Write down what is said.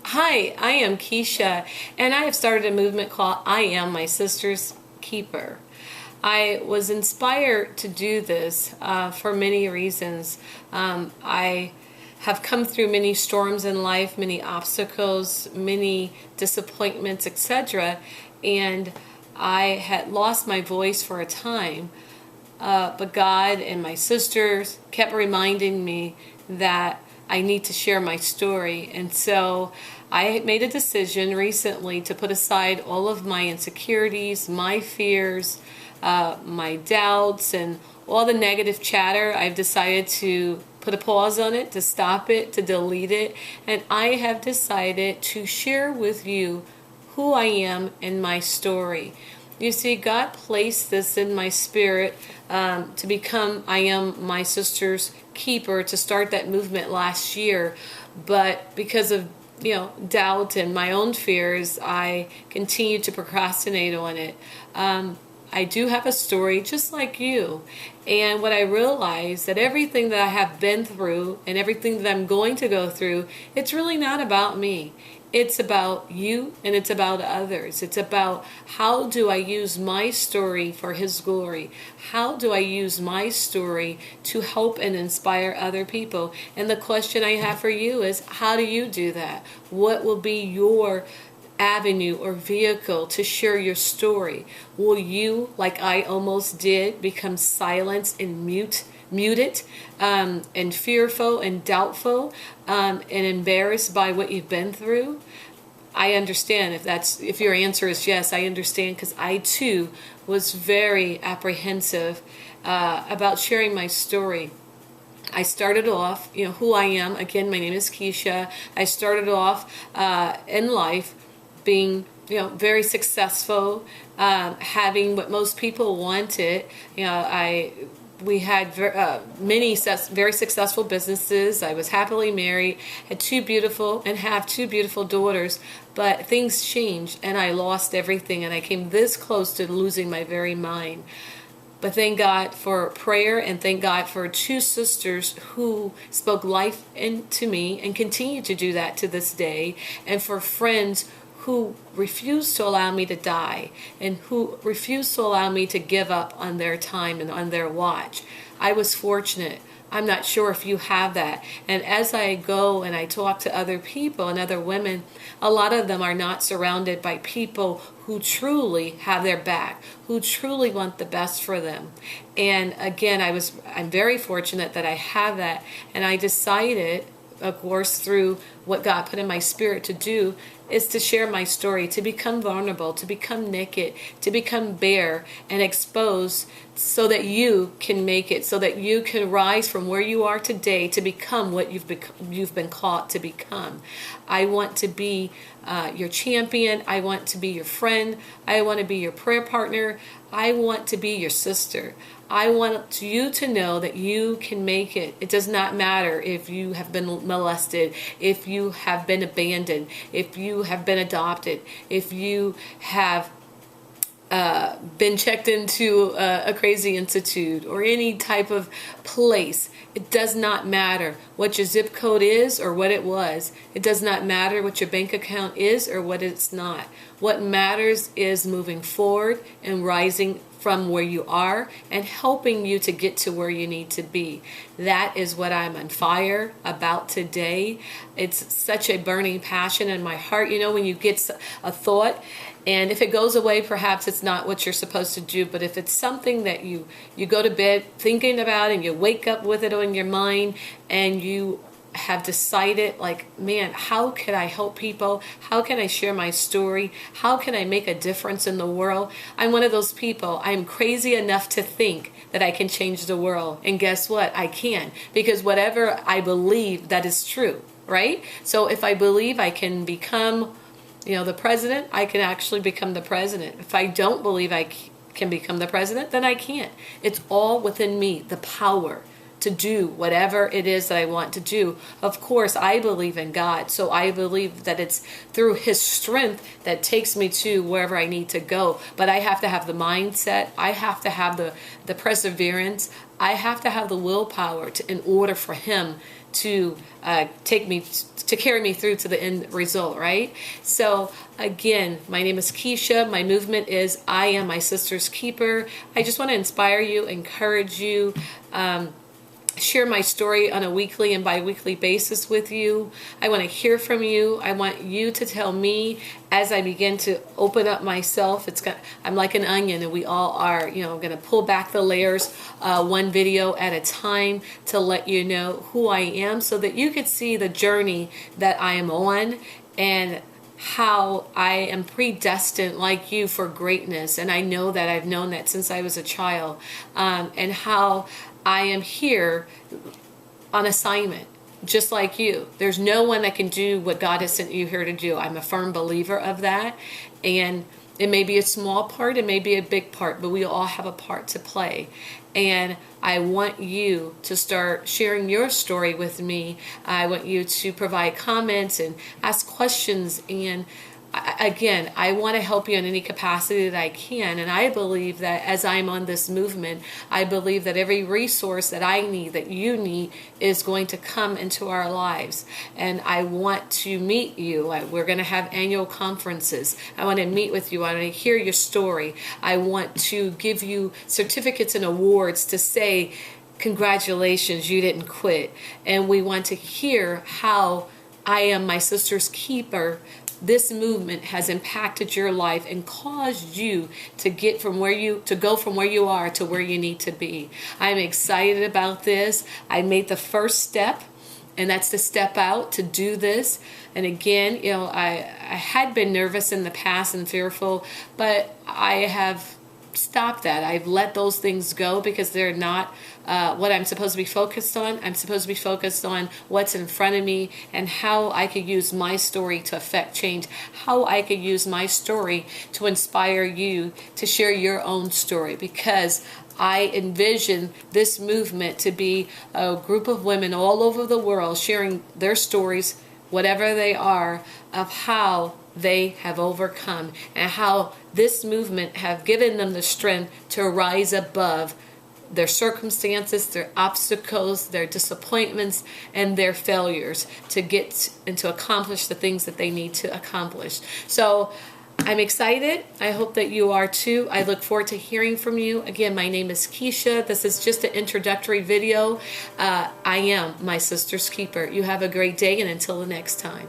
Hi, I am Keisha, and I have started a movement called I Am My Sister's Keeper. I was inspired to do this for many reasons. I have come through many storms in life, many obstacles, many disappointments, etc., and I had lost my voice for a time. But God and my sisters kept reminding me that I need to share my story. And so I made a decision recently to put aside all of my insecurities, my fears, my doubts, and all the negative chatter. I've decided to put a pause on it, to stop it, to delete it. And I have decided to share with you who I am and my story. You see, God placed this in my spirit to become I Am My Sister's Keeper, to start that movement last year. But because of doubt and my own fears, I continued to procrastinate on it. I do have a story just like you. And what I realized that everything that I have been through and everything that I'm going to go through, it's really not about me. It's about you and it's about others. It's about how do I use my story for His glory? How do I use my story to help and inspire other people? And the question I have for you is, how do you do that? What will be your avenue or vehicle to share your story? Will you, like I almost did, become silenced and muted and fearful and doubtful and embarrassed by what you've been through? I understand if your answer is yes. I understand, because I too was very apprehensive about sharing my story. I started off, who I am. Again, my name is Keisha. I started off in life being very successful, having what most people wanted. We had many very successful businesses. I was happily married, had have two beautiful daughters, but things changed and I lost everything, and I came this close to losing my very mind. But thank God for prayer, and thank God for two sisters who spoke life into me and continue to do that to this day, and for friends who refused to allow me to die and who refused to allow me to give up on their time and on their watch. I was fortunate. I'm not sure if you have that. And as I go and I talk to other people and other women, a lot of them are not surrounded by people who truly have their back, who truly want the best for them. And again, I'm very fortunate that I have that. And I decided, of course, through what God put in my spirit to do, is to share my story, to become vulnerable, to become naked, to become bare and exposed, so that you can make it, so that you can rise from where you are today to become what you've been called to become. I want to be your champion. I want to be your friend. I want to be your prayer partner. I want to be your sister. I want you to know that you can make it. It does not matter if you have been molested, if you have been abandoned, if you have been adopted, if you have been checked into a crazy institute or any type of place. It does not matter what your zip code is or what it was. It does not matter what your bank account is or what it's not. What matters is moving forward and rising from where you are and helping you to get to where you need to be. That is what I'm on fire about today. It's such a burning passion in my heart. When you get a thought, and if it goes away, perhaps it's not what you're supposed to do. But if it's something that you go to bed thinking about and you wake up with it on your mind, and you have decided, like, man, how can I help people? How can I share my story? How can I make a difference in the world? I'm one of those people. I'm crazy enough to think that I can change the world. And guess what? I can. Because whatever I believe, that is true, right? So if I believe I can become the president, I can actually become the president. If I don't believe I can become the president, then I can't. It's all within me, the power to do whatever it is that I want to do. Of course, I believe in God, so I believe that it's through His strength that takes me to wherever I need to go. But I have to have the mindset. I have to have the perseverance. I have to have the willpower in order for Him to carry me through to the end result, right? So again, my name is Keisha. My movement is I am my sister's keeper. I just want to inspire you, encourage you, share my story on a weekly and bi-weekly basis with you. I want to hear from you. I want you to tell me as I begin to open up myself. I'm like an onion, and we all are, going to pull back the layers one video at a time to let you know who I am, so that you could see the journey that I am on, and how I am predestined like you for greatness. And I know that I've known that since I was a child, and how I am here on assignment, just like you. There's no one that can do what God has sent you here to do. I'm a firm believer of that. And it may be a small part, it may be a big part, but we all have a part to play. And I want you to start sharing your story with me. I want you to provide comments and ask questions. And again, I want to help you in any capacity that I can. And I believe that as I'm on this movement, I believe that every resource that I need, that you need, is going to come into our lives. And I want to meet you. We're going to have annual conferences. I want to meet with you. I want to hear your story. I want to give you certificates and awards to say, congratulations, you didn't quit. And we want to hear how I am my sister's keeper. This movement has impacted your life and caused you to go from where you are to where you need to be. I'm excited about this. I made the first step, and that's to step out to do this. And again, I had been nervous in the past and fearful, but I have stopped that. I've let those things go because they're not what I'm supposed to be focused on. I'm supposed to be focused on what's in front of me and how I could use my story to affect change, how I could use my story to inspire you to share your own story, because I envision this movement to be a group of women all over the world sharing their stories, whatever they are, of how they have overcome and how this movement have given them the strength to rise above their circumstances, their obstacles, their disappointments, and their failures to get and to accomplish the things that they need to accomplish. So I'm excited. I hope that you are too. I look forward to hearing from you. Again, my name is Keisha. This is just an introductory video. I am my sister's keeper. You have a great day, and until the next time.